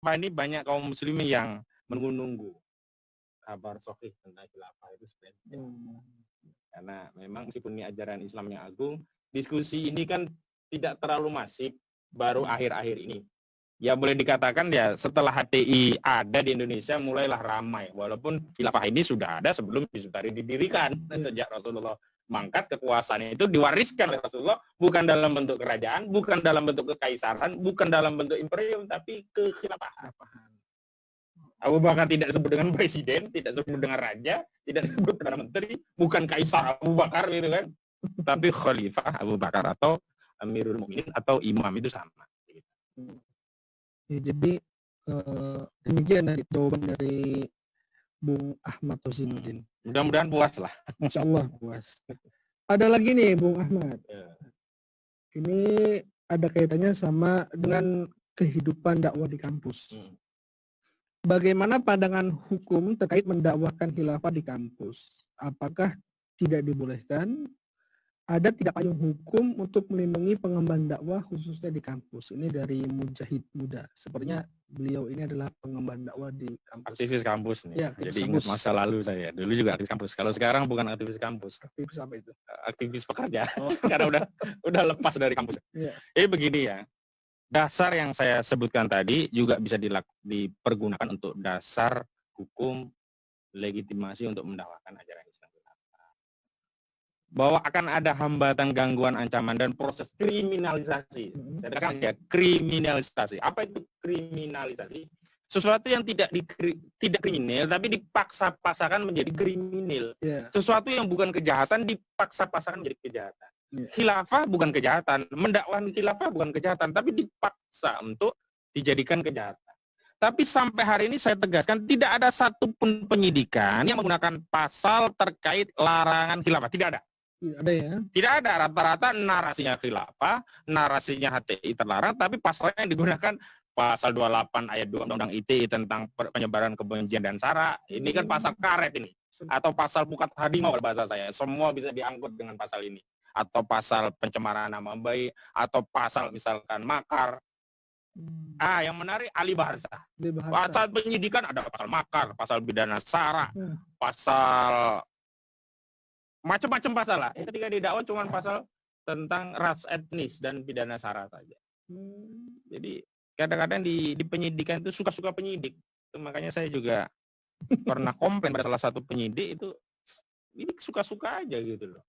ini banyak kaum muslimin yang menunggu kabar sahih tentang khilafah itu sebenarnya. Karena memang meskipun ini ajaran Islam yang agung, diskusi ini kan tidak terlalu masif baru akhir-akhir ini. Ya boleh dikatakan ya setelah HTI ada di Indonesia mulailah ramai. Walaupun khilafah ini sudah ada sebelum Hizbut Tahrir didirikan. Sejak Rasulullah mangkat kekuasaannya itu diwariskan oleh Rasulullah bukan dalam bentuk kerajaan, bukan dalam bentuk kekaisaran, bukan dalam bentuk imperium, tapi kekhilafahan. Abu Bakar tidak disebut dengan presiden, tidak disebut dengan raja, tidak disebut dengan menteri, bukan kaisar Abu Bakar gitu kan. Tapi khalifah Abu Bakar atau Amirul Mukminin atau imam itu sama. Ya, jadi demikian dari jawaban dari Bung Ahmad Rosinuddin. Mudah-mudahan puas lah. Insya Allah puas. Ada lagi nih Bung Ahmad. Ini ada kaitannya sama dengan kehidupan dakwah di kampus. Bagaimana pandangan hukum terkait mendakwahkan khilafah di kampus? Apakah tidak dibolehkan? Ada tidak payung hukum untuk melindungi pengemban dakwah khususnya di kampus? Ini dari Mujahid Muda. Sepertinya beliau ini adalah pengemban dakwah di kampus. Aktivis kampus nih. Ya, jadi ingat masa lalu saya. Dulu juga aktivis kampus. Kalau sekarang bukan aktivis kampus. Aktivis apa itu? Aktivis pekerja. Karena udah lepas dari kampus. Ya. Begini ya. Dasar yang saya sebutkan tadi juga bisa dipergunakan untuk dasar hukum legitimasi untuk mendakwakan ajaran Islam. Bahwa akan ada hambatan, gangguan, ancaman, dan proses kriminalisasi. Saya katakan ya, kriminalisasi. Apa itu kriminalisasi? Sesuatu yang tidak kriminal, tapi dipaksa-paksakan menjadi kriminal. Yeah. Sesuatu yang bukan kejahatan, dipaksa-paksakan menjadi kejahatan. Yeah. Khilafah bukan kejahatan, mendakwahkan khilafah bukan kejahatan, tapi dipaksa untuk dijadikan kejahatan. Tapi sampai hari ini saya tegaskan, tidak ada satupun penyidikan yang menggunakan pasal terkait larangan khilafah. Tidak ada. Ada ya? Tidak ada, rata-rata narasinya khilafah, narasinya HTI terlarang, tapi pasalnya yang digunakan pasal 28 ayat 2 Undang-Undang ITE tentang penyebaran kebencian dan sara. Ini kan pasal karet ini, atau pasal pukat harimau bahasa saya. Semua bisa diangkut dengan pasal ini. Atau pasal pencemaran nama baik, atau pasal misalkan makar. Yang menarik ahli bahasa. Pasal penyidikan ada pasal makar, pasal pidana sara, pasal macam-macam pasal lah. Ketika didakwa cuma pasal tentang ras etnis dan pidana sara saja. Jadi kadang-kadang di penyidikan itu suka-suka penyidik. Makanya saya juga pernah komplain pada salah satu penyidik itu, ini suka-suka aja gitu loh.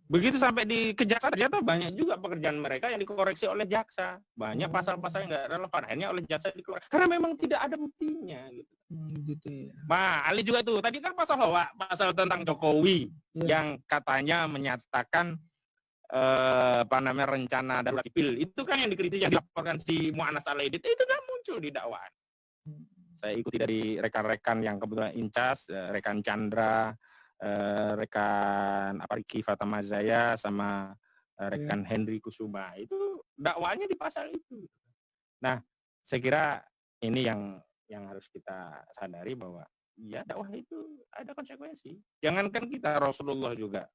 Begitu sampai di kejaksaan, ternyata banyak juga pekerjaan mereka yang dikoreksi oleh jaksa. Banyak pasal-pasal yang nggak relevan, akhirnya oleh jaksa dikoreksi. Karena memang tidak ada buktinya gitu. Gitu ya. Nah, Ali juga itu. Tadi kan pasal pasal tentang Jokowi yang katanya menyatakan rencana darurat sipil. Itu kan yang dikritik, yang dilaporkan si Mu'annas Al-Aidid, itu kan muncul di dakwaan. Saya ikuti dari rekan-rekan yang kebetulan incas, rekan Chandra, rekan Riki Fatamazaya sama rekan Henry Kusuma. Itu dakwanya di pasal itu. Nah, saya kira ini yang harus kita sadari bahwa ya dakwah itu ada konsekuensi. Jangankan kita, Rasulullah juga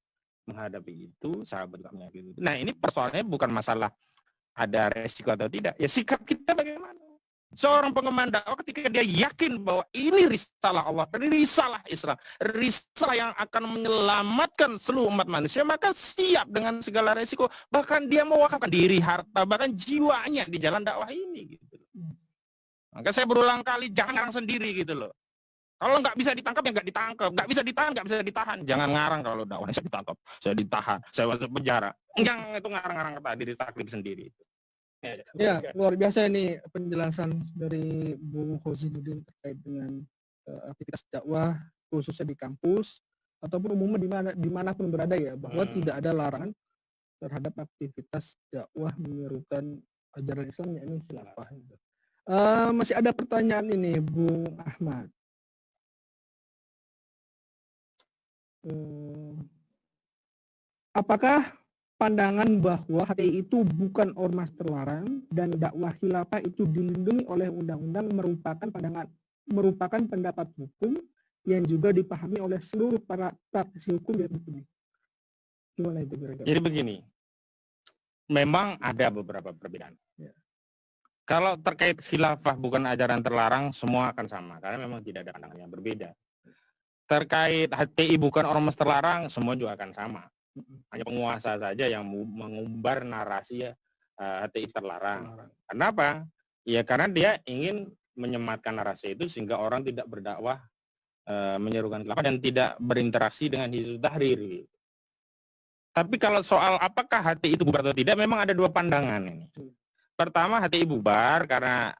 menghadapi itu, sahabat juga menghadapi itu. Nah, ini persoalannya bukan masalah ada resiko atau tidak. Ya sikap kita bagaimana? Seorang pengemban dakwah ketika dia yakin bahwa ini risalah Allah, risalah Islam, risalah yang akan menyelamatkan seluruh umat manusia, maka siap dengan segala resiko. Bahkan dia mewakafkan diri, harta, bahkan jiwanya di jalan dakwah ini. Gitu. Maka saya berulang kali, jangan ngarang sendiri gitu loh. Kalau nggak bisa ditangkap ya nggak ditangkap, nggak bisa ditahan nggak bisa ditahan. Jangan ngarang kalau dakwah saya ditangkap, saya ditahan, saya masuk penjara. Jangan itu ngarang-ngarang kata diri taklik sendiri. Ya, luar biasa ini penjelasan dari Bung Rosinuddin terkait dengan aktivitas dakwah khususnya di kampus ataupun umumnya dimanapun berada ya, bahwa tidak ada larangan terhadap aktivitas dakwah menyerukan ajaran Islam, yakni khilafah. Masih ada pertanyaan ini, Bung Ahmad. Apakah pandangan bahwa HTI itu bukan ormas terlarang dan dakwah khilafah itu dilindungi oleh undang-undang merupakan pendapat hukum yang juga dipahami oleh seluruh para praktisi hukum di Republik? Gimana itu kira-kira? Jadi begini, memang ada beberapa perbedaan. Ya. Kalau terkait khilafah bukan ajaran terlarang, semua akan sama karena memang tidak ada pandangan yang berbeda. Terkait HTI bukan ormas terlarang, semua juga akan sama. Hanya penguasa saja yang mengumbar narasi HTI terlarang. Kenapa? Ya karena dia ingin menyematkan narasi itu sehingga orang tidak berdakwah menyerukan khilafah dan tidak berinteraksi dengan Hizbut Tahrir. Tapi kalau soal apakah HTI itu bubar atau tidak, memang ada dua pandangan ini. Pertama, HTI bubar karena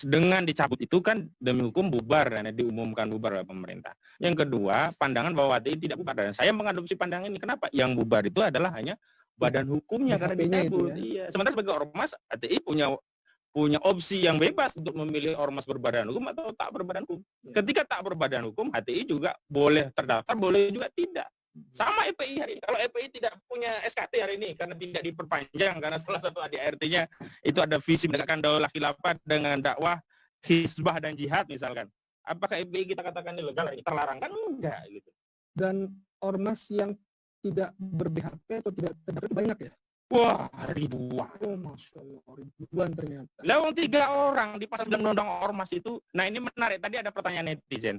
dengan dicabut itu kan demi hukum bubar dan diumumkan bubar oleh pemerintah. Yang kedua, pandangan bahwa HTI tidak bubar. Dan saya mengadopsi pandangan ini. Kenapa? Yang bubar itu adalah hanya badan hukumnya karena dicabut. Iya. Sementara sebagai ormas, HTI punya opsi yang bebas untuk memilih ormas berbadan hukum atau tak berbadan hukum. Ketika tak berbadan hukum, HTI juga boleh terdaftar, boleh juga tidak. Sama FPI hari ini. Kalau FPI tidak punya SKT hari ini karena tidak diperpanjang karena salah satu ADART-nya itu ada visi menegakkan daulah khilafah dengan dakwah hizbah dan jihad misalkan. Apakah FPI kita katakan ilegal? Terlarang kan enggak gitu. Dan ormas yang tidak ber-BHP atau tidak terdaftar banyak ya? Wah, ribuan. Oh, Masya Allah, ribuan ternyata. Lewat 3 orang di pasal 9 Undang-Undang Ormas itu. Nah ini menarik. Tadi ada pertanyaan netizen.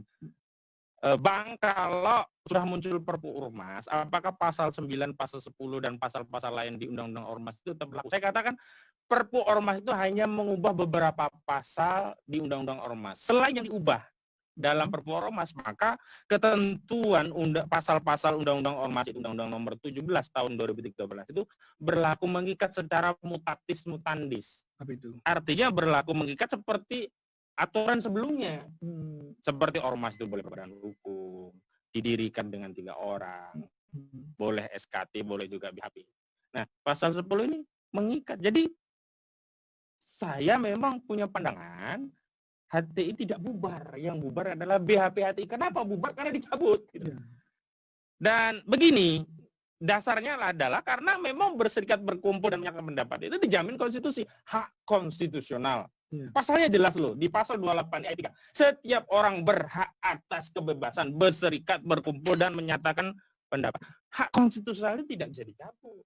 Bang, kalau sudah muncul Perpu Ormas, apakah pasal 9, pasal 10, dan pasal-pasal lain di Undang-Undang Ormas itu tetap berlaku? Saya katakan Perpu Ormas itu hanya mengubah beberapa pasal di Undang-Undang Ormas. Selain yang diubah dalam Perpu Ormas, maka ketentuan pasal-pasal Undang-Undang Ormas, Undang-Undang Nomor 17 tahun 2013 itu berlaku mengikat secara mutatis mutandis. Artinya berlaku mengikat seperti aturan sebelumnya. Seperti ormas itu boleh berbadan hukum, didirikan dengan 3 orang, boleh SKT, boleh juga BHP. Nah, pasal 10 ini mengikat. Jadi saya memang punya pandangan HTI tidak bubar. Yang bubar adalah BHP HTI. Kenapa bubar? Karena dicabut. Gitu. Dan begini, dasarnya adalah karena memang berserikat, berkumpul, dan menyatakan pendapat itu dijamin konstitusi, hak konstitusional. Pasalnya jelas loh, di pasal 28 ayat 3. Setiap orang berhak atas kebebasan berserikat, berkumpul, dan menyatakan pendapat. Hak konstitusional itu tidak bisa dicabut.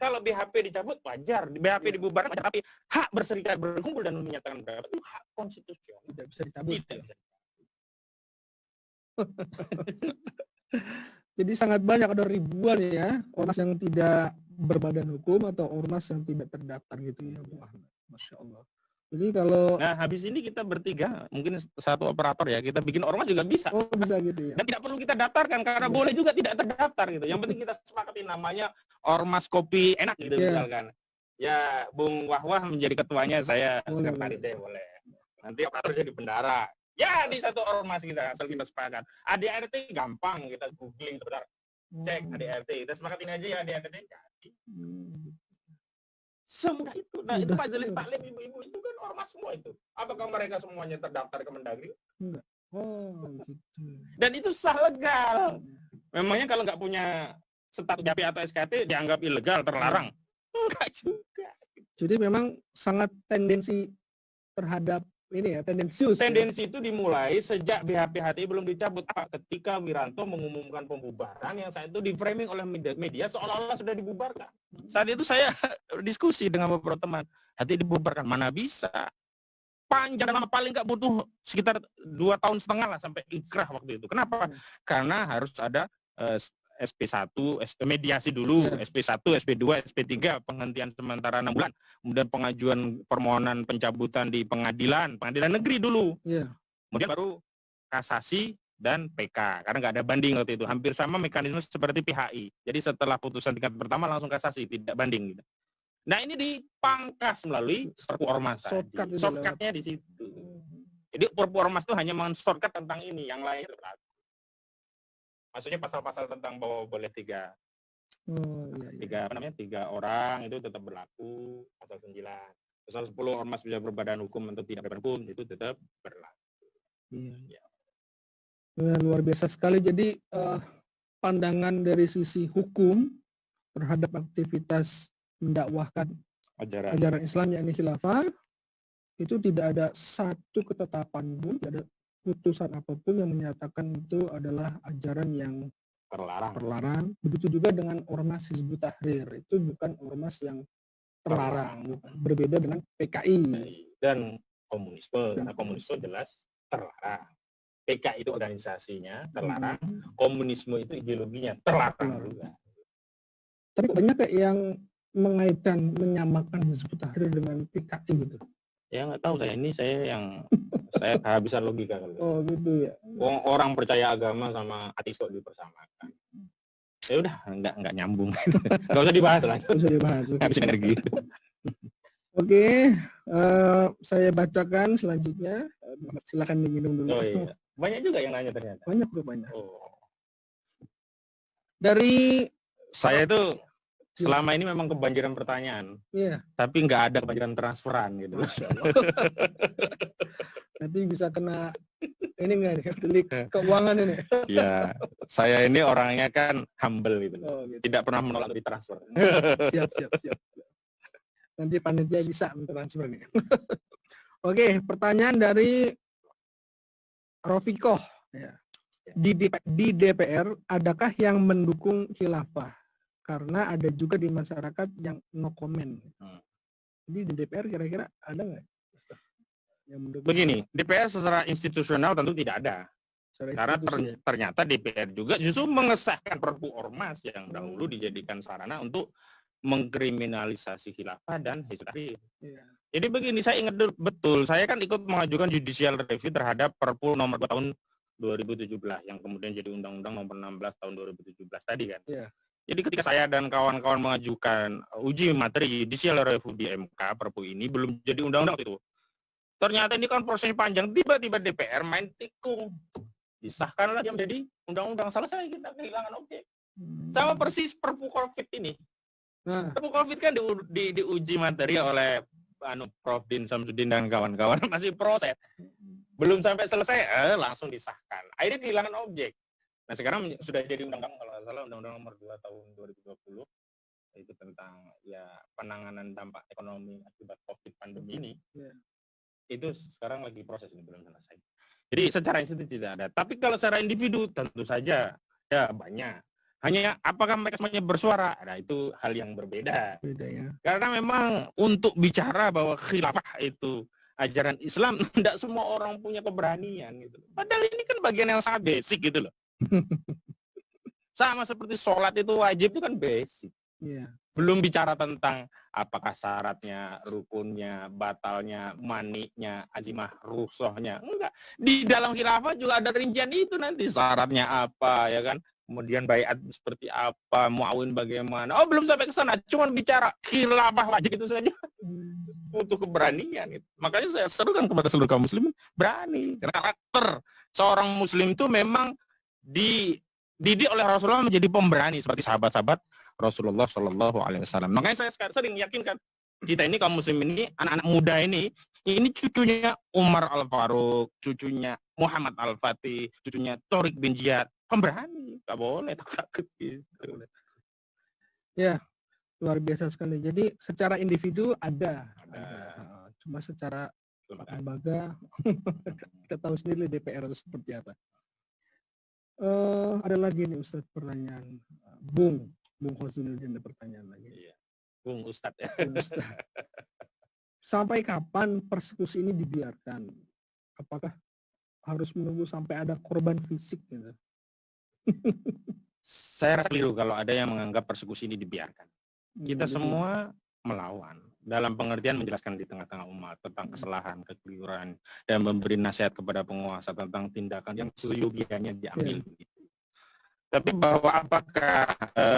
Kalau BHP dicabut wajar, BHP dibubarkan wajar, tapi hak berserikat, berkumpul, dan menyatakan pendapat itu hak konstitusional. Tidak bisa dicabut. Jadi sangat banyak, ada ribuan ya ormas yang tidak berbadan hukum atau ormas yang tidak terdaftar gitu ya, Bu Ahmad. Masya Allah. Jadi kalau habis ini kita bertiga, mungkin satu operator ya, kita bikin ormas juga bisa. Oh, bisa gitu ya. Dan tidak perlu kita daftarkan karena boleh juga tidak terdaftar gitu. Yang penting kita sepakati namanya Ormas Kopi Enak gitu misalkan. Ya, Bung Wahwah menjadi ketuanya, saya sekretaris deh boleh. Nanti operator jadi bendara. Ya, di satu ormas kita asal kita sepakat. ADART gampang, kita googling sebentar. Cek ADART, kita sepakatin aja ya ADART jadi. Semudah itu. Nah, itu majelis taklim ibu-ibu itu kan ormas semua itu. Apakah mereka semuanya terdaftar ke Mendagri? Enggak. Oh, gitu. Dan itu sah legal. Memangnya kalau nggak punya status JAP atau SKT dianggap ilegal, terlarang? Enggak juga. Jadi memang sangat tendensi terhadap ini ya, tendensius. Tendensi itu dimulai sejak BHP HTI belum dicabut. Ketika Wiranto mengumumkan pembubaran yang saat itu di-framing oleh media seolah-olah sudah dibubarkan. Saat itu saya diskusi dengan beberapa teman. HTI dibubarkan, mana bisa? Panjang dan paling nggak butuh sekitar 2,5 tahun lah sampai ikrah waktu itu. Kenapa? Karena harus ada SP1, mediasi dulu, SP1, SP2, SP3, penghentian sementara 6 bulan. Kemudian pengajuan permohonan pencabutan di pengadilan negeri dulu. Kemudian baru kasasi dan PK, karena nggak ada banding waktu itu. Hampir sama mekanisme seperti PHI. Jadi setelah putusan tingkat pertama langsung kasasi, tidak banding. Gitu. Nah ini dipangkas melalui Perpu Ormas. Shortcut-nya di situ. Jadi Perpu Ormas itu hanya men-shortcut tentang ini, yang lain berlaku. Maksudnya pasal-pasal tentang bahwa boleh 3 orang itu tetap berlaku, pasal 9. Pasal 10 ormas bisa berbadan hukum atau tidak berbadan hukum itu tetap berlaku. Luar biasa sekali. Jadi pandangan dari sisi hukum terhadap aktivitas mendakwahkan ajaran Islam yakni khilafah itu tidak ada satu ketetapan pun, tidak ada putusan apapun yang menyatakan itu adalah ajaran yang terlarang. Begitu juga dengan ormas Hizbut Tahrir, itu bukan ormas yang terlarang. Berbeda dengan PKI. Dan komunisme. Karena komunisme jelas terlarang. PKI itu organisasinya terlarang. Komunisme itu ideologinya terlarang juga. Tapi banyak kayak yang mengaitkan, menyamakan Hizbut Tahrir dengan PKI gitu. Ya nggak tahu saya kehabisan logika kalau. Oh gitu ya. Orang percaya agama sama ateis kok dipersamakan. Ya udah nggak nyambung. Nggak usah dibahas lah. Nggak usah dibahas. Habisin energi. Oke, saya bacakan selanjutnya. Silakan diminum dulu. Oh iya. Banyak juga yang nanya ternyata. Banyak rupanya. Oh. Dari Saya itu selama ini memang kebanjiran pertanyaan. Iya. Tapi nggak ada kebanjiran transferan gitu. Masya Allah. Nanti bisa kena ini nggak nih, delik keuangan ini. Ya, saya ini orangnya kan humble gitu. Oh, gitu. Tidak pernah menolak ditransfer. Siap. Nanti panitia bisa mentransfer nih. Oke, pertanyaan dari Rofikoh. Ya. Di DPR, adakah yang mendukung khilafah? Karena ada juga di masyarakat yang no comment. Jadi di DPR kira-kira ada nggak yang mendukung? Begini, DPR secara institusional tentu tidak ada. Karena ternyata DPR juga justru mengesahkan Perpu Ormas yang dahulu dijadikan sarana untuk mengkriminalisasi khilafah dan Hizbut Tahrir. Ya. Jadi begini, saya ingat betul, saya kan ikut mengajukan judicial review terhadap Perpu nomor 2 tahun 2017 yang kemudian jadi Undang-Undang nomor 16 tahun 2017 tadi kan. Ya. Jadi ketika saya dan kawan-kawan mengajukan uji materi judicial review di MK, Perpu ini belum jadi undang-undang itu. Ternyata ini kan prosesnya panjang, tiba-tiba DPR main tikung. Disahkanlah dia menjadi undang-undang, selesai, kita kehilangan objek. Sama persis Perpu Covid ini. Perpu Covid kan diuji materi oleh Prof. Din Samsudin dan kawan-kawan, masih proses. Belum sampai selesai, langsung disahkan. Akhirnya kehilangan objek. Nah sekarang sudah jadi undang-undang, kalau nggak salah Undang-Undang nomor 2 tahun 2020, itu tentang ya penanganan dampak ekonomi akibat Covid pandemi ini. Itu sekarang lagi proses, ini belum selesai. Jadi secara institusi tidak ada. Tapi kalau secara individu tentu saja ya banyak. Hanya apakah mereka semuanya bersuara? Nah itu hal yang berbeda. Beda ya. Karena memang untuk bicara bahwa khilafah itu ajaran Islam, tidak semua orang punya keberanian gitu. Padahal ini kan bagian yang sangat basic gitu loh. Sama seperti sholat itu wajib, itu kan basic. Yeah. Belum bicara tentang apakah syaratnya, rukunnya, batalnya, maniknya, azimah rusohnya. Enggak. Di dalam khilafah juga ada rincian itu nanti. Syaratnya apa, ya kan? Kemudian baiat seperti apa, muawin bagaimana. Oh, belum sampai ke sana. Cuman bicara khilafah wajib itu saja. Butuh keberanian. Gitu. Makanya saya serukan kepada seluruh kaum muslimin, berani. Karena karakter seorang muslim itu memang dididik oleh Rasulullah menjadi pemberani seperti sahabat-sahabat Rasulullah Shallallahu Alaihi Wasallam. Makanya saya sering yakinkan kita ini kaum muslim ini, anak-anak muda ini cucunya Umar Al Faruq, cucunya Muhammad Al Fatih, cucunya Tariq bin Ziyad, pemberani, nggak boleh takut gitu. Ya, luar biasa sekali. Jadi secara individu ada. Cuma secara lembaga kita tahu sendiri DPR itu seperti apa. Ada lagi nih Ustadz pertanyaan. Bung Khosinuddin ada pertanyaan lagi. Iya. Bung Ustadz ya. Bung Ustadz. Sampai kapan persekusi ini dibiarkan? Apakah harus menunggu sampai ada korban fisik gitu? Saya rasa keliru kalau ada yang menganggap persekusi ini dibiarkan. Kita semua melawan. Dalam pengertian menjelaskan di tengah-tengah umat tentang kesalahan, kekeliruan, dan memberi nasihat kepada penguasa tentang tindakan yang seyogianya diambil. Yeah. Tapi bahwa apakah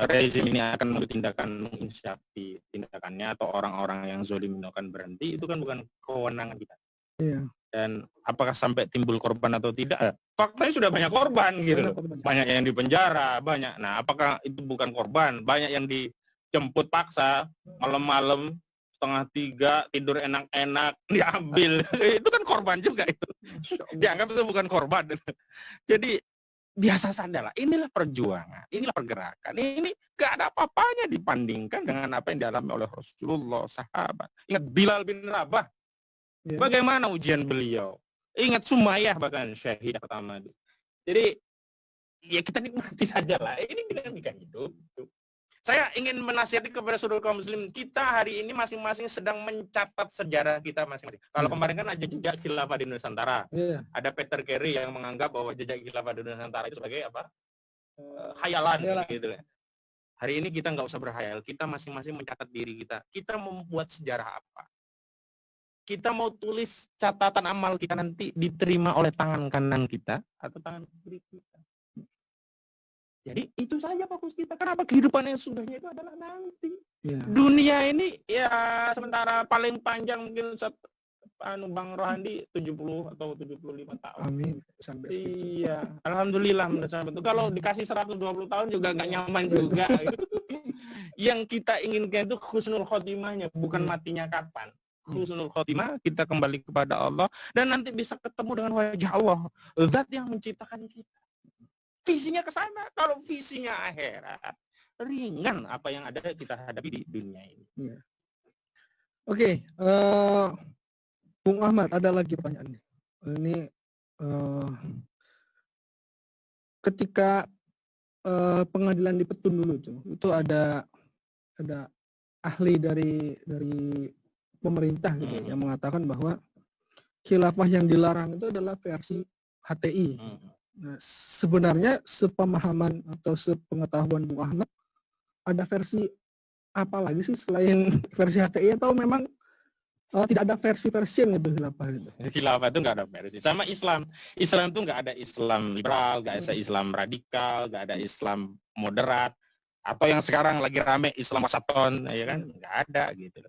rezim ini akan mengambil tindakan menginsyafi tindakannya atau orang-orang yang zalim akan berhenti, itu kan bukan kewenangan kita. Yeah. Dan apakah sampai timbul korban atau tidak? Faktanya sudah banyak korban gitu. Banyak yang dipenjara, banyak. Nah, apakah itu bukan korban? Banyak yang dijemput paksa malam-malam 2:30 tidur enak-enak diambil. Itu kan korban juga itu. Dianggap itu bukan korban. Jadi biasa saja lah. Inilah perjuangan, inilah pergerakan. Ini gak ada apa-apanya dibandingkan dengan apa yang dialami oleh Rasulullah, sahabat. Ingat Bilal bin Rabah. Ya. Bagaimana ujian beliau? Ingat Sumayyah bahkan syahidah pertama. Jadi ya kita nikmati saja lah. Ini dinamika hidup. Saya ingin menasihati kepada saudara kaum muslim, kita hari ini masing-masing sedang mencatat sejarah kita masing-masing. Kalau kemarin kan ada jejak khilafah di Nusantara. Ada Peter Carey yang menganggap bahwa jejak khilafah di Nusantara itu sebagai apa? Hayalan gitu. Hari ini kita nggak usah berhayal, kita masing-masing mencatat diri kita. Kita membuat sejarah apa? Kita mau tulis catatan amal kita nanti diterima oleh tangan kanan kita atau tangan kiri kita. Jadi itu saja fokus kita. Kenapa kehidupan yang sudahnya itu adalah nanti. Dunia ini ya sementara paling panjang mungkin Bang Rohandi 70 atau 75 tahun. Amin. Iya, alhamdulillah menurut itu. Kalau dikasih 120 tahun juga nggak nyaman juga. Yang kita inginkan itu husnul khotimahnya, bukan matinya kapan. Husnul khotimah, kita kembali kepada Allah dan nanti bisa ketemu dengan wajah Allah, zat yang menciptakan kita. Visinya ke sana. Kalau visinya akhirat, ringan apa yang ada kita hadapi di dunia ini. Oke, Bung Ahmad, ada lagi pertanyaan. Ini ketika pengadilan di Petun dulu itu ada ahli dari pemerintah gitu yang mengatakan bahwa khilafah yang dilarang itu adalah versi HTI. Nah, sebenarnya sepemahaman atau sepengetahuan Bung Ahmad, ada versi apa lagi sih selain versi HTI atau memang tidak ada versi-versi gitu khilafah gitu? Khilafah itu nggak ada versi. Sama Islam. Islam itu nggak ada Islam liberal, nggak ada Islam radikal, nggak ada Islam moderat, atau yang sekarang lagi rame Islam wasaton, ya kan? Nggak ada gitu.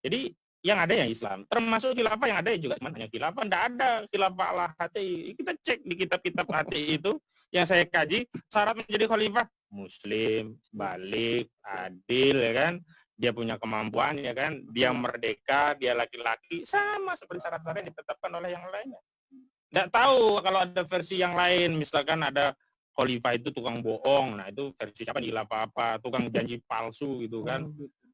Jadi yang ada yang Islam, termasuk khilafah yang ada juga cuma hanya khilafah, tidak ada khilafah ala HTI. Kita cek di kitab-kitab HTI itu yang saya kaji, syarat menjadi khalifah muslim, balik, adil, ya kan, dia punya kemampuan, ya kan, dia merdeka, dia laki-laki, sama seperti syarat-syarat yang ditetapkan oleh yang lainnya. Tidak tahu kalau ada versi yang lain, misalkan ada khalifah itu tukang bohong, nah itu versi siapa, khilafah apa, tukang janji palsu gitu kan.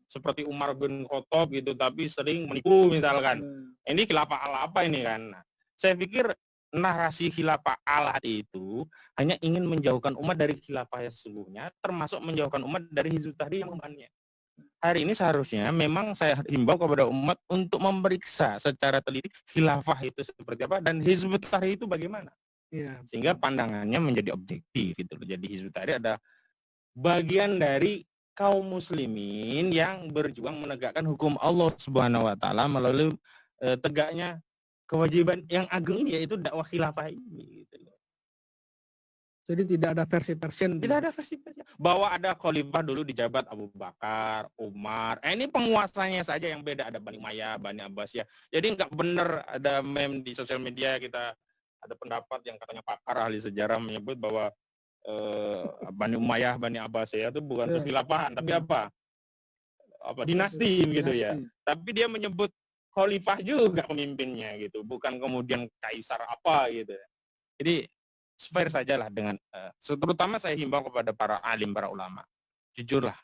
Seperti Umar bin Khattab gitu, tapi sering menipu misalkan. Ini khilafah ala apa ini kan? Nah, saya pikir narasi khilafah ala itu hanya ingin menjauhkan umat dari khilafah yang sesungguhnya, termasuk menjauhkan umat dari Hizbut Tahrir yang membannya. Hari ini seharusnya memang saya himbau kepada umat untuk memeriksa secara teliti khilafah itu seperti apa dan Hizbut Tahrir itu bagaimana. Sehingga pandangannya menjadi objektif gitu. Jadi Hizbut Tahrir ada bagian dari kaum muslimin yang berjuang menegakkan hukum Allah Subhanahu wa taala melalui tegaknya kewajiban yang agung ini, yaitu dakwah khilafah ini gitu. Jadi tidak ada versi-versi. Tidak ada versi-versi. Bahwa ada khalifah dulu dijabat Abu Bakar, Umar. Ini penguasanya saja yang beda, ada Bani Umayyah, Bani Abbasiyah. Jadi nggak benar ada meme di sosial media, kita ada pendapat yang katanya pakar ahli sejarah menyebut bahwa Bani Umayyah, Bani Abbasiyah itu bukan kekhilafan, tapi apa dinasti gitu ya. Tapi dia menyebut khalifah juga pemimpinnya gitu, bukan kemudian kaisar apa gitu. Jadi fair sajalah dengan terutama saya himbau kepada para alim, para ulama, jujurlah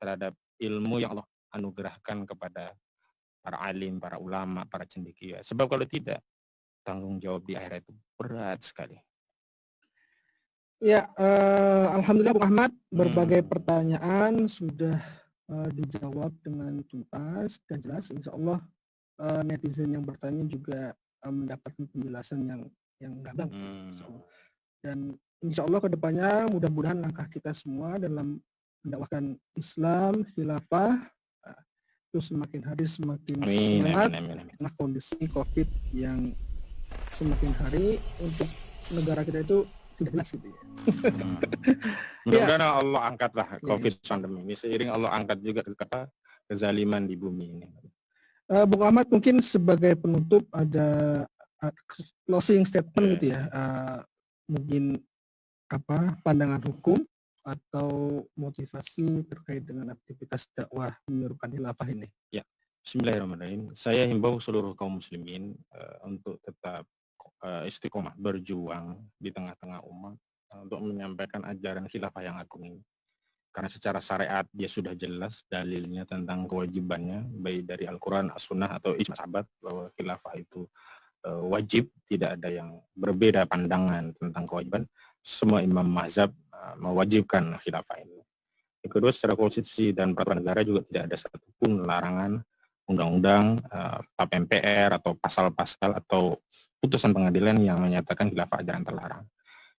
terhadap ilmu yang Allah anugerahkan kepada para alim, para ulama, para cendekia. Sebab kalau tidak, tanggung jawab di akhirat itu berat sekali. Ya, alhamdulillah Bung Ahmad, berbagai pertanyaan sudah dijawab dengan tuntas dan jelas. Insya Allah netizen yang bertanya juga mendapatkan penjelasan yang gamblang. Dan insya Allah kedepannya mudah-mudahan langkah kita semua dalam mendakwahkan Islam, khilafah, itu semakin hari semakin semangat. Karena kondisi COVID yang semakin hari untuk negara kita itu tidak jelas gitu ya. Mudah-mudahan Allah angkatlah COVID pandemi ini, seiring Allah angkat juga kezaliman di bumi ini. Bung Ahmad, mungkin sebagai penutup ada closing statement gitu ya, mungkin apa pandangan hukum atau motivasi terkait dengan aktivitas dakwah menyerukan khilafah ini. Ya, Bismillahirrahmanirrahim. Saya himbau seluruh kaum muslimin untuk tetap istiqomah berjuang di tengah-tengah umat untuk menyampaikan ajaran khilafah yang agung ini. Karena secara syariat dia sudah jelas dalilnya tentang kewajibannya, baik dari Al-Quran, As-Sunnah atau ijma sahabat, bahwa khilafah itu wajib, tidak ada yang berbeda pandangan tentang kewajiban. Semua imam mazhab mewajibkan khilafah ini. Yang kedua, secara konstitusi dan peraturan negara juga tidak ada satupun larangan undang-undang, tap MPR atau pasal-pasal atau putusan pengadilan yang menyatakan khilafah ajaran terlarang.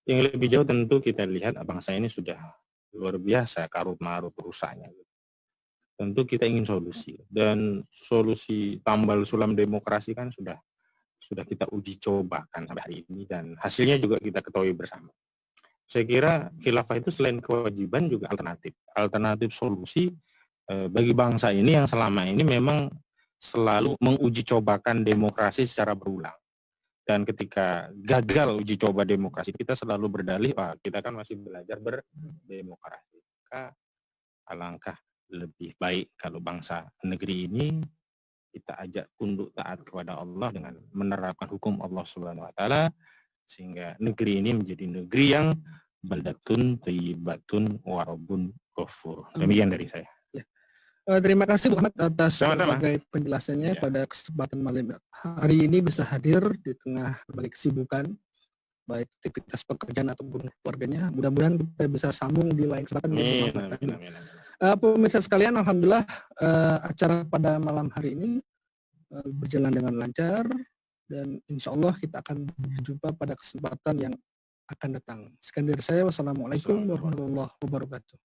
Yang lebih jauh tentu kita lihat bangsa ini sudah luar biasa karut marut rusaknya. Tentu kita ingin solusi, dan solusi tambal sulam demokrasi kan sudah kita uji cobakan sampai hari ini, dan hasilnya juga kita ketahui bersama. Saya kira khilafah itu selain kewajiban juga alternatif solusi bagi bangsa ini yang selama ini memang selalu menguji cobakan demokrasi secara berulang. Dan ketika gagal uji coba demokrasi, kita selalu berdalih, kita kan masih belajar berdemokrasi. Maka alangkah lebih baik kalau bangsa negeri ini kita ajak tunduk taat kepada Allah dengan menerapkan hukum Allah Subhanahu wa taala, sehingga negeri ini menjadi negeri yang baldatun thayyibatun wa rabbun ghafur. Demikian dari saya. Terima kasih Bu Ahmad atas Sama-sama. berbagai penjelasannya pada kesempatan malam hari ini bisa hadir di tengah berbagai kesibukan, baik aktivitas pekerjaan ataupun keluarganya. Mudah-mudahan kita bisa sambung di lain kesempatan. Amin. Pemirsa sekalian, alhamdulillah acara pada malam hari ini berjalan dengan lancar, dan insya Allah kita akan berjumpa pada kesempatan yang akan datang. Sekian dari saya, wassalamualaikum warahmatullahi wabarakatuh.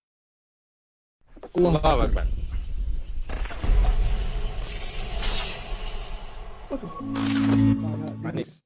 Allahu Akbar. Manis.